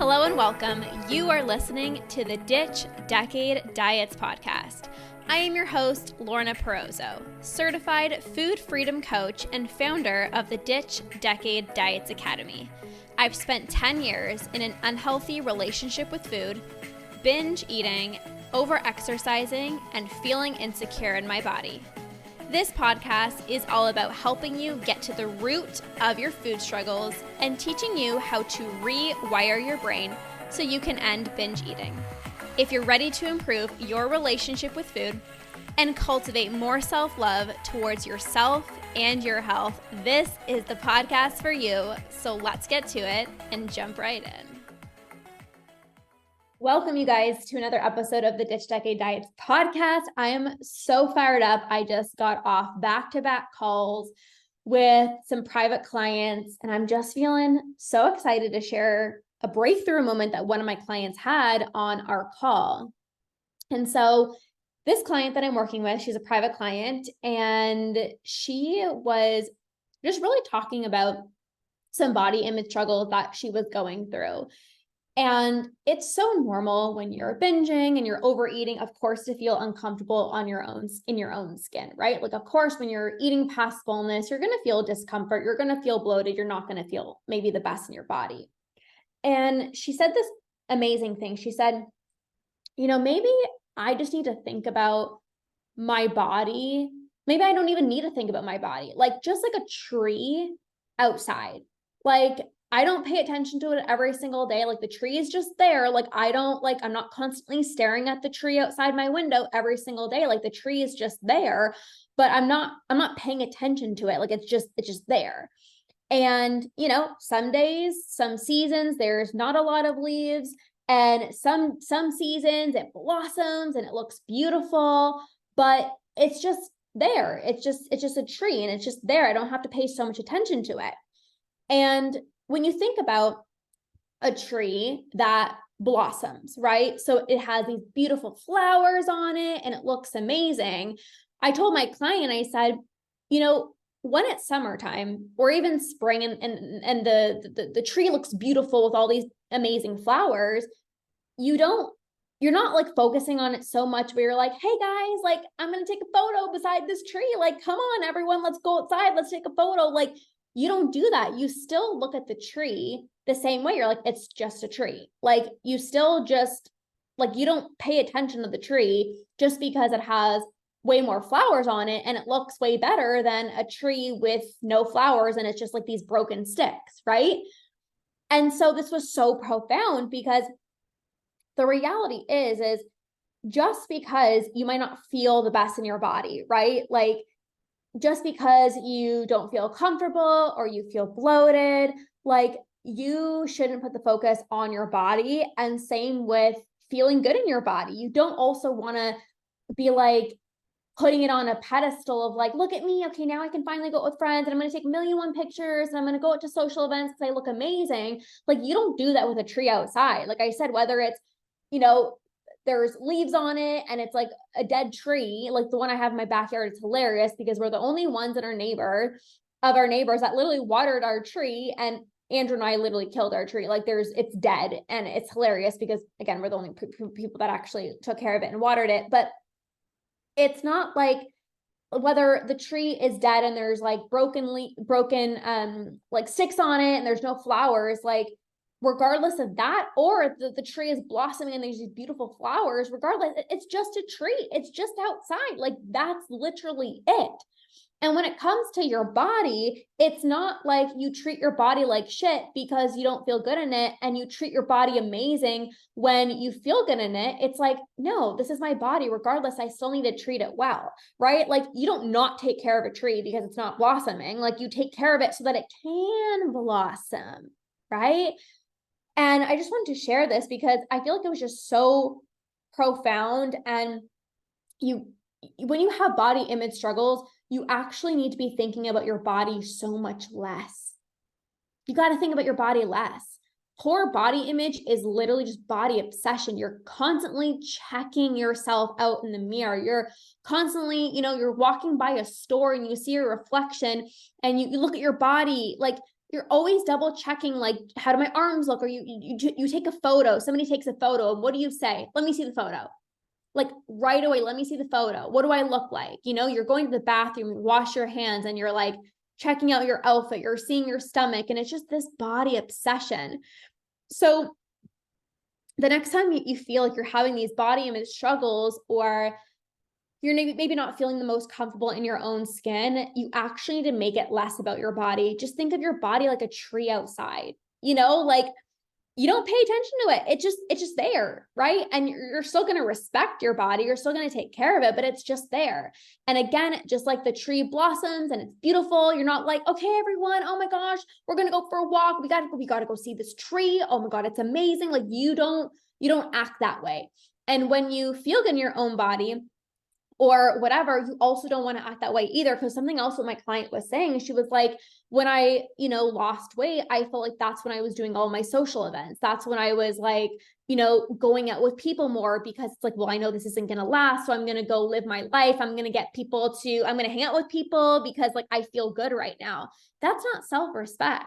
Hello and welcome. You are listening to the Ditch Decade Diets podcast. I am your host, Lorna, certified food freedom coach and founder of the Ditch Decade Diets Academy. I've spent 10 years in an unhealthy relationship with food, binge eating, over-exercising, and feeling insecure in my body. This podcast is all about helping you get to the root of your food struggles and teaching you how to rewire your brain so you can end binge eating. If you're ready to improve your relationship with food and cultivate more self-love towards yourself and your health, this is the podcast for you. So let's get to it and jump right in. Welcome, you guys, to another episode of the Ditch Decade Diets podcast. I am so fired up. I just got off back-to-back calls with some private clients, and I'm just feeling so excited to share a breakthrough moment that one of my clients had on our call. And so this client that I'm working with, she's a private client, and she was just really talking about some body image struggles that she was going through. And it's so normal when you're binging and you're overeating, of course, to feel uncomfortable in your own skin, right? Like, of course, when you're eating past fullness, you're going to feel discomfort. You're going to feel bloated. You're not going to feel maybe the best in your body. And she said this amazing thing. She said, maybe I just need to think about my body. Maybe I don't even need to think about my body. Like, just like a tree outside. Like, I don't pay attention to it every single day. Like, the tree is just there. Like, I'm not constantly staring at the tree outside my window every single day. Like, the tree is just there, but I'm not paying attention to it. Like, it's just there. And, some days, some seasons, there's not a lot of leaves, and some seasons it blossoms and it looks beautiful, but it's just there. It's just a tree, and it's just there. I don't have to pay so much attention to it. And when you think about a tree that blossoms, right? So it has these beautiful flowers on it and it looks amazing. I told my client, I said, when it's summertime or even spring and the tree looks beautiful with all these amazing flowers, you're not like focusing on it so much where you're like, hey guys, like, I'm going to take a photo beside this tree. Like, come on, everyone, let's go outside. Let's take a photo. Like, you don't do that. You still look at the tree the same way. You're like, it's just a tree. Like, you still just, like, you don't pay attention to the tree just because it has way more flowers on it and it looks way better than a tree with no flowers and it's just like these broken sticks, right? And so this was so profound because the reality is just because you might not feel the best in your body, right? Like, just because you don't feel comfortable or you feel bloated, like, you shouldn't put the focus on your body. And same with feeling good in your body. You don't also want to be like putting it on a pedestal of like, look at me. Okay, now I can finally go out with friends and I'm going to take 1,000,001 pictures and I'm going to go out to social events because I look amazing. Like, you don't do that with a tree outside. Like I said, whether it's, there's leaves on it and it's like a dead tree, like the one I have in my backyard. It's hilarious because we're the only ones in our neighbors that literally watered our tree, and Andrew and I literally killed our tree. Like, it's dead, and it's hilarious because, again, we're the only people that actually took care of it and watered it. But it's not like whether the tree is dead and there's like broken like sticks on it and there's no flowers, like, regardless of that, or the tree is blossoming and there's these beautiful flowers, regardless, it's just a tree. It's just outside. Like, that's literally it. And when it comes to your body, it's not like you treat your body like shit because you don't feel good in it and you treat your body amazing when you feel good in it. It's like, no, this is my body. Regardless, I still need to treat it well, right? Like, you don't not take care of a tree because it's not blossoming. Like, you take care of it so that it can blossom, right? And I just wanted to share this because I feel like it was just so profound. And when you have body image struggles, you actually need to be thinking about your body so much less. You got to think about your body less. Poor body image is literally just body obsession. You're constantly checking yourself out in the mirror. You're constantly, you're walking by a store and you see your reflection and you look at your body. Like, You're always double checking, like, how do my arms look? Or you take a photo, somebody takes a photo, and what do you say? Let me see the photo. Like right away, let me see the photo. What do I look like? You know, you're going to the bathroom, you wash your hands, and you're like checking out your outfit, you're seeing your stomach, and it's just this body obsession. So the next time you feel like you're having these body image struggles, or you're maybe not feeling the most comfortable in your own skin, you actually need to make it less about your body. Just think of your body like a tree outside, you know, like you don't pay attention to it. It's just there, right? And you're still going to respect your body. You're still going to take care of it, but it's just there. And again, just like the tree blossoms and it's beautiful, you're not like, okay, everyone, oh my gosh, we're going to go for a walk. We got to go see this tree. Oh my God, it's amazing. Like you don't act that way. And when you feel good in your own body, or whatever, you also don't want to act that way either. Because something else what my client was saying, she was like, when I, lost weight, I felt like that's when I was doing all my social events. That's when I was like, going out with people more, because it's like, well, I know this isn't going to last. So I'm going to go live my life. I'm going to hang out with people because like, I feel good right now. That's not self-respect.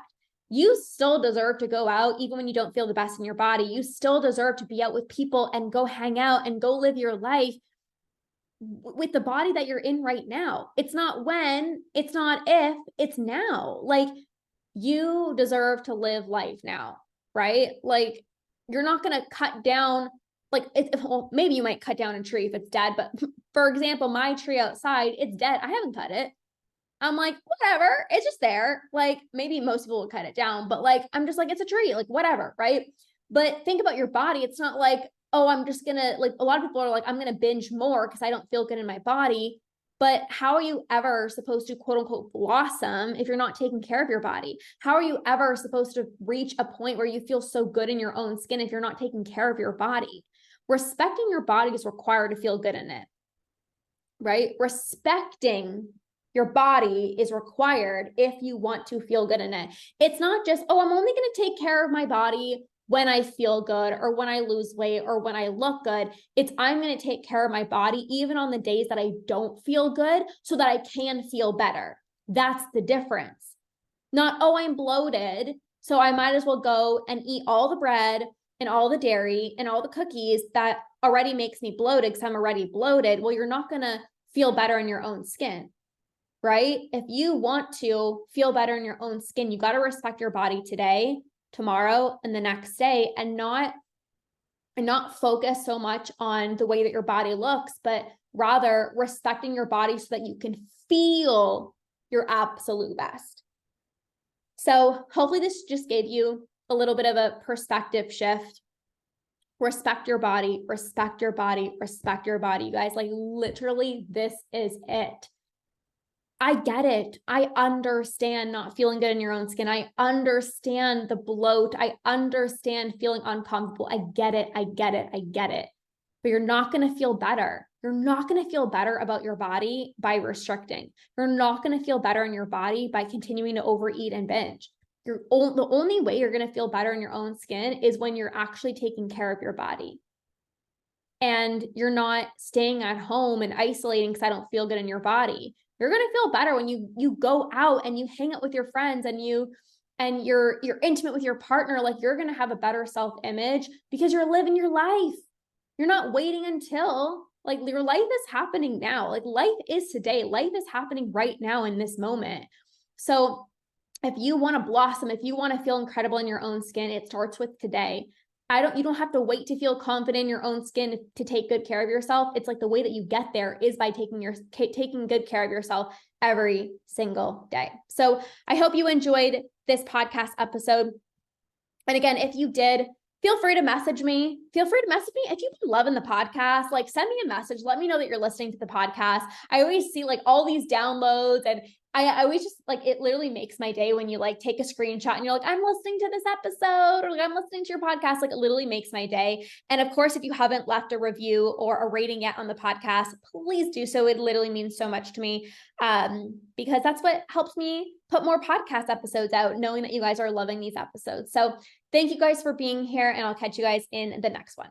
You still deserve to go out even when you don't feel the best in your body. You still deserve to be out with people and go hang out and go live your life with the body that you're in right now. It's not when, it's not if, it's now. Like you deserve to live life now, right? Like you're not going to cut down, like well, maybe you might cut down a tree if it's dead, but for example, my tree outside, it's dead. I haven't cut it. I'm like, whatever, it's just there. Like maybe most people would cut it down, but like, I'm just like, it's a tree, like whatever, right? But think about your body. It's not like, oh, I'm just gonna, like a lot of people are like, I'm gonna binge more because I don't feel good in my body. But how are you ever supposed to quote unquote blossom if you're not taking care of your body? How are you ever supposed to reach a point where you feel so good in your own skin if you're not taking care of your body? Respecting your body is required to feel good in it, right? Respecting your body is required if you want to feel good in it. It's not just, oh, I'm only going to take care of my body when I feel good or when I lose weight or when I look good. It's I'm going to take care of my body even on the days that I don't feel good so that I can feel better. That's the difference. Not, oh, I'm bloated, so I might as well go and eat all the bread and all the dairy and all the cookies that already makes me bloated because I'm already bloated. Well, you're not going to feel better in your own skin, right? If you want to feel better in your own skin, you got to respect your body today, tomorrow, and the next day, and not focus so much on the way that your body looks, but rather respecting your body so that you can feel your absolute best. So hopefully this just gave you a little bit of a perspective shift. Respect your body, respect your body, respect your body. You guys, like literally, this is it. I get it. I understand not feeling good in your own skin. I understand the bloat. I understand feeling uncomfortable. I get it. I get it. I get it. But you're not going to feel better. You're not going to feel better about your body by restricting. You're not going to feel better in your body by continuing to overeat and binge. The only way you're going to feel better in your own skin is when you're actually taking care of your body. And you're not staying at home and isolating because I don't feel good in your body. You're going to feel better when you go out and you hang out with your friends and you're intimate with your partner. Like you're going to have a better self-image because you're living your life. You're not waiting until, like, your life is happening now. Like life is today. Life is happening right now in this moment. So if you want to blossom, if you want to feel incredible in your own skin, it starts with today. You don't have to wait to feel confident in your own skin to take good care of yourself. It's like the way that you get there is by taking good care of yourself every single day. So I hope you enjoyed this podcast episode. And again, if you did, feel free to message me. Feel free to message me. If you've been loving the podcast, like send me a message. Let me know that you're listening to the podcast. I always see like all these downloads, and I always just like, it literally makes my day when you like take a screenshot and you're like, I'm listening to this episode, or like, I'm listening to your podcast. Like it literally makes my day. And of course, if you haven't left a review or a rating yet on the podcast, please do so. It literally means so much to me, because that's what helps me put more podcast episodes out, knowing that you guys are loving these episodes. So thank you guys for being here, and I'll catch you guys in the next one.